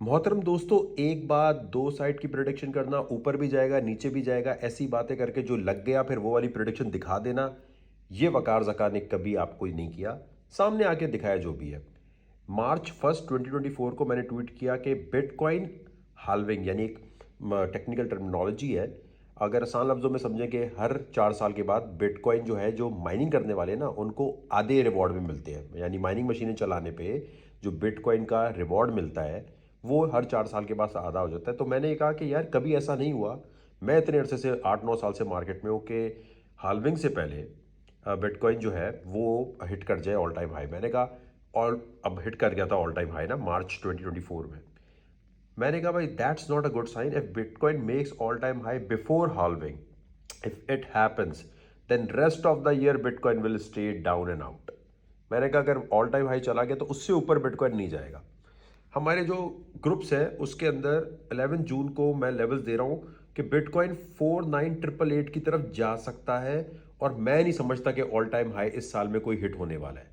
मोहतरम दोस्तों, एक बात दो साइड की प्रिडिक्शन करना, ऊपर भी जाएगा नीचे भी जाएगा, ऐसी बातें करके जो लग गया फिर वो वाली प्रिडिक्शन दिखा देना, ये वकार जका ने कभी आपको नहीं किया। सामने आके दिखाया जो भी है। मार्च 1 2024 को मैंने ट्वीट किया कि बिटकॉइन हाल्विंग, यानी एक टेक्निकल टर्मिनोलॉजी है। अगर आसान लफ्जों में समझें कि हर 4 साल के बाद बिटकॉइन जो है, जो माइनिंग करने वाले हैं ना, उनको आधे रिवॉर्ड में मिलते हैं। यानी माइनिंग मशीनें चलाने पे जो बिटकॉइन का रिवॉर्ड मिलता है वो हर 4 साल के बाद आधा हो जाता है। तो मैंने ये कहा कि यार कभी ऐसा नहीं हुआ, मैं इतने अरसे से 8-9 साल से मार्केट में हूँ, कि हाल्विंग से पहले बिटकॉइन जो है वो हिट कर जाए ऑल टाइम हाई। मैंने कहा ऑल अब हिट कर गया था ऑल टाइम हाई ना मार्च 2024 में। मैंने कहा भाई that's not a good sign if bitcoin makes all time high before halving. If it happens then rest of the year bitcoin will stay down and out. मैंने कहा अगर ऑल टाइम हाई चला गया तो उससे ऊपर बिटकॉइन नहीं जाएगा। हमारे जो ग्रुप्स है उसके अंदर 11 जून को मैं लेवल्स दे रहा हूं कि बिटकॉइन 49888 की तरफ जा सकता है, और मैं नहीं समझता कि ऑल टाइम हाई इस साल में कोई हिट होने वाला है।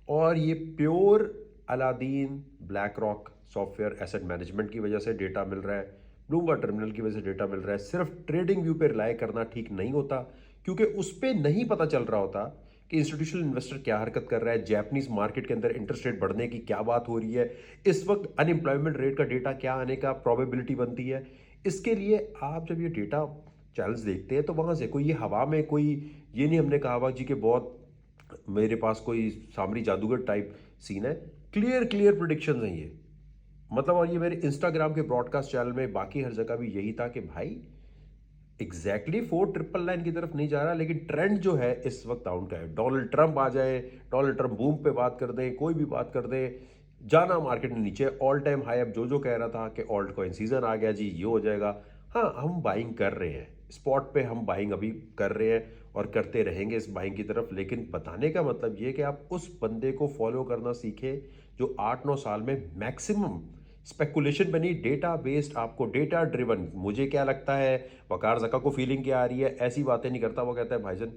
और ये pure Aladdin black rock software asset management की वजह से डेटा मिल रहा है, ब्लूमबर्ग टर्मिनल की वजह से डेटा मिल रहा है। सिर्फ ट्रेडिंग व्यू पे रिलाई करना ठीक नहीं होता, क्योंकि उस पर नहीं पता चल रहा होता कि इंस्टीट्यूशनल इन्वेस्टर क्या हरकत कर रहा है, जैपनीज मार्केट के अंदर इंटरेस्ट रेट बढ़ने की क्या बात हो रही है, इस वक्त अनएम्प्लॉयमेंट रेट का डेटा क्या आने का प्रोबेबिलिटी बनती है। इसके लिए आप जब ये डेटा चैनल्स देखते हैं तो वहां से कोई ये हवा में कोई ये नहीं, हमने कहा जी कि बहुत मेरे पास कोई सामरी जादूगर टाइप सीन है। क्लियर क्लियर प्रिडिक्शंस हैं ये। मतलब, और ये मेरे इंस्टाग्राम के ब्रॉडकास्ट चैनल में बाकी हर जगह भी यही था कि भाई एग्जैक्टली 4999 की तरफ नहीं जा रहा, लेकिन ट्रेंड जो है इस वक्त डाउन का है। डोनाल्ड ट्रंप आ जाए, डोनाल्ड ट्रंप बूम पे बात कर दें, कोई भी बात कर दे, जाना मार्केट में नीचे ऑल टाइम हाई। अब जो कह रहा था कि ऑल्ट कॉइन सीजन आ गया जी, ये हो जाएगा। हाँ, हम बाइंग कर रहे हैं, स्पॉट पे हम बाइंग अभी कर रहे हैं और करते रहेंगे इस बाइंग की तरफ। लेकिन बताने का मतलब ये कि आप उस बंदे को फॉलो करना सीखे जो 8-9 साल में मैक्सिमम स्पेकुलेशन बनी, डेटा बेस्ड, आपको डेटा ड्रिवन। मुझे क्या लगता है, वकार जका को फीलिंग क्या आ रही है, ऐसी बातें नहीं करता। वो कहता है भाईजान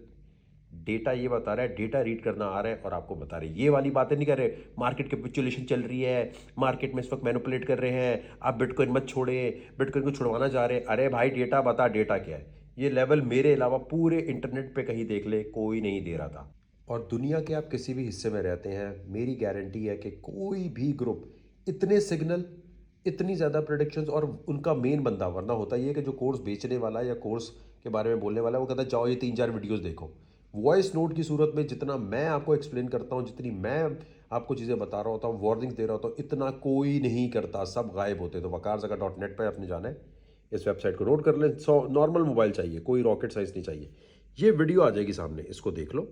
डेटा ये बता रहा है, डेटा रीड करना आ रहा है और आपको बता रहे, ये वाली बातें नहीं कर रहे। मार्केट कैपिचुलेशन चल रही है, मार्केट में इस वक्त मैनिपुलेट कर रहे हैं, आप बिटकॉइन मत छोड़े, बिटकॉइन को छुड़वाना चाह रहे हैं। अरे भाई डेटा बता, डेटा क्या है। ये लेवल मेरे अलावा पूरे इंटरनेट पे कहीं देख ले, कोई नहीं दे रहा था। और दुनिया के आप किसी भी हिस्से में रहते हैं, मेरी गारंटी है कि कोई भी ग्रुप इतने सिग्नल, इतनी ज़्यादा प्रोडिक्शंस और उनका मेन बंदा, वरना होता ये कि जो कोर्स बेचने वाला है या कोर्स के बारे में बोलने वाला है वो कहता है जाओ ये 3-4 वीडियोस देखो। वॉइस नोट की सूरत में जितना मैं आपको एक्सप्लेन करता हूँ, जितनी मैं आपको चीज़ें बता रहा होता हूँ, वार्निंग्स दे रहा होता हूँ, इतना कोई नहीं करता, सब गायब होते। तो वकारजका.net पर आपने जाना है, इस वेबसाइट को नोट कर लें। नॉर्मल मोबाइल चाहिए, कोई रॉकेट साइंस नहीं चाहिए। ये वीडियो आ जाएगी सामने, इसको देख लो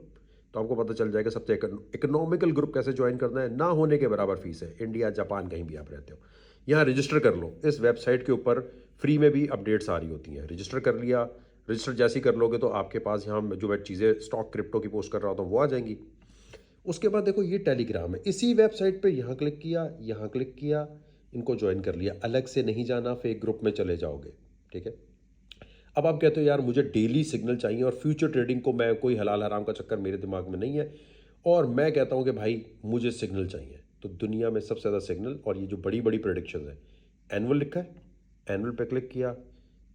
तो आपको पता चल जाएगा सबसे इकोनॉमिकल ग्रुप कैसे ज्वाइन करना है। ना होने के बराबर फीस है, इंडिया जापान कहीं भी आप रहते हो। यहाँ रजिस्टर कर लो, इस वेबसाइट के ऊपर फ्री में भी अपडेट्स आ रही होती हैं। रजिस्टर कर लिया, रजिस्टर जैसे ही कर लोगे तो आपके पास यहाँ जो मैं चीज़ें स्टॉक क्रिप्टो की पोस्ट कर रहा होता हूँ वो आ जाएंगी। उसके बाद देखो ये टेलीग्राम है, इसी वेबसाइट पे यहाँ क्लिक किया, यहाँ क्लिक किया, इनको ज्वाइन कर लिया। अलग से नहीं जाना, फेक ग्रुप में चले जाओगे। ठीक है। अब आप कहते हो यार मुझे डेली सिग्नल चाहिए और फ्यूचर ट्रेडिंग को मैं, कोई हलाल हराम का चक्कर मेरे दिमाग में नहीं है। और मैं कहता हूं कि भाई मुझे सिग्नल चाहिए। तो दुनिया में सबसे ज़्यादा सिग्नल और ये जो बड़ी बड़ी प्रोडिक्शन है, एनुअल लिखा है, एनुअल पे क्लिक किया,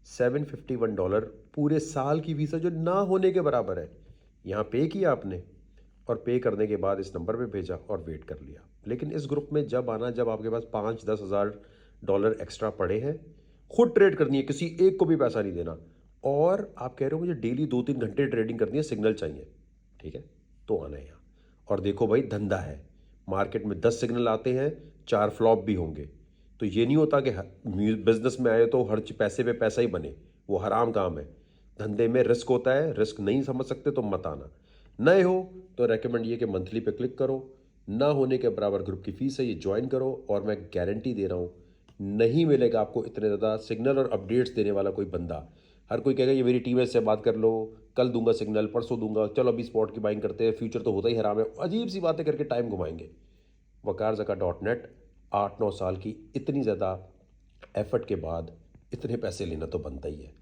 $751 पूरे साल की फीस है, जो ना होने के बराबर है। यहाँ पे किया आपने, और पे करने के बाद इस नंबर पे भेजा और वेट कर लिया। लेकिन इस ग्रुप में जब आना, जब आपके पास 5-10 हज़ार डॉलर एक्स्ट्रा पड़े हैं, खुद ट्रेड करनी है, किसी एक को भी पैसा नहीं देना। और आप कह रहे हो मुझे डेली 2-3 घंटे ट्रेडिंग करनी है, सिग्नल चाहिए, ठीक है, तो आना है यहाँ। और देखो भाई धंधा है, मार्केट में 10 सिग्नल आते हैं, 4 फ्लॉप भी होंगे। तो ये नहीं होता कि बिजनेस में आए तो हर पैसे पे पैसा ही बने, वो हराम काम है। धंधे में रिस्क होता है, रिस्क नहीं समझ सकते तो मत आना। नए हो तो रेकमेंड ये कि मंथली पे क्लिक करो, ना होने के बराबर ग्रुप की फीस है, ये ज्वाइन करो। और मैं गारंटी दे रहा हूँ नहीं मिलेगा आपको इतने ज़्यादा सिग्नल और अपडेट्स देने वाला कोई बंदा। हर कोई कहेगा ये मेरी टीम है, इससे बात कर लो, कल दूंगा सिग्नल, परसों दूंगा, चलो अभी स्पॉट की बाइंग करते हैं, फ्यूचर तो होता ही हराम है, अजीब सी बातें करके टाइम घुमाएंगे। वकारजका.net 8-9 साल की इतनी ज़्यादा एफर्ट के बाद इतने पैसे लेना तो बनता ही है।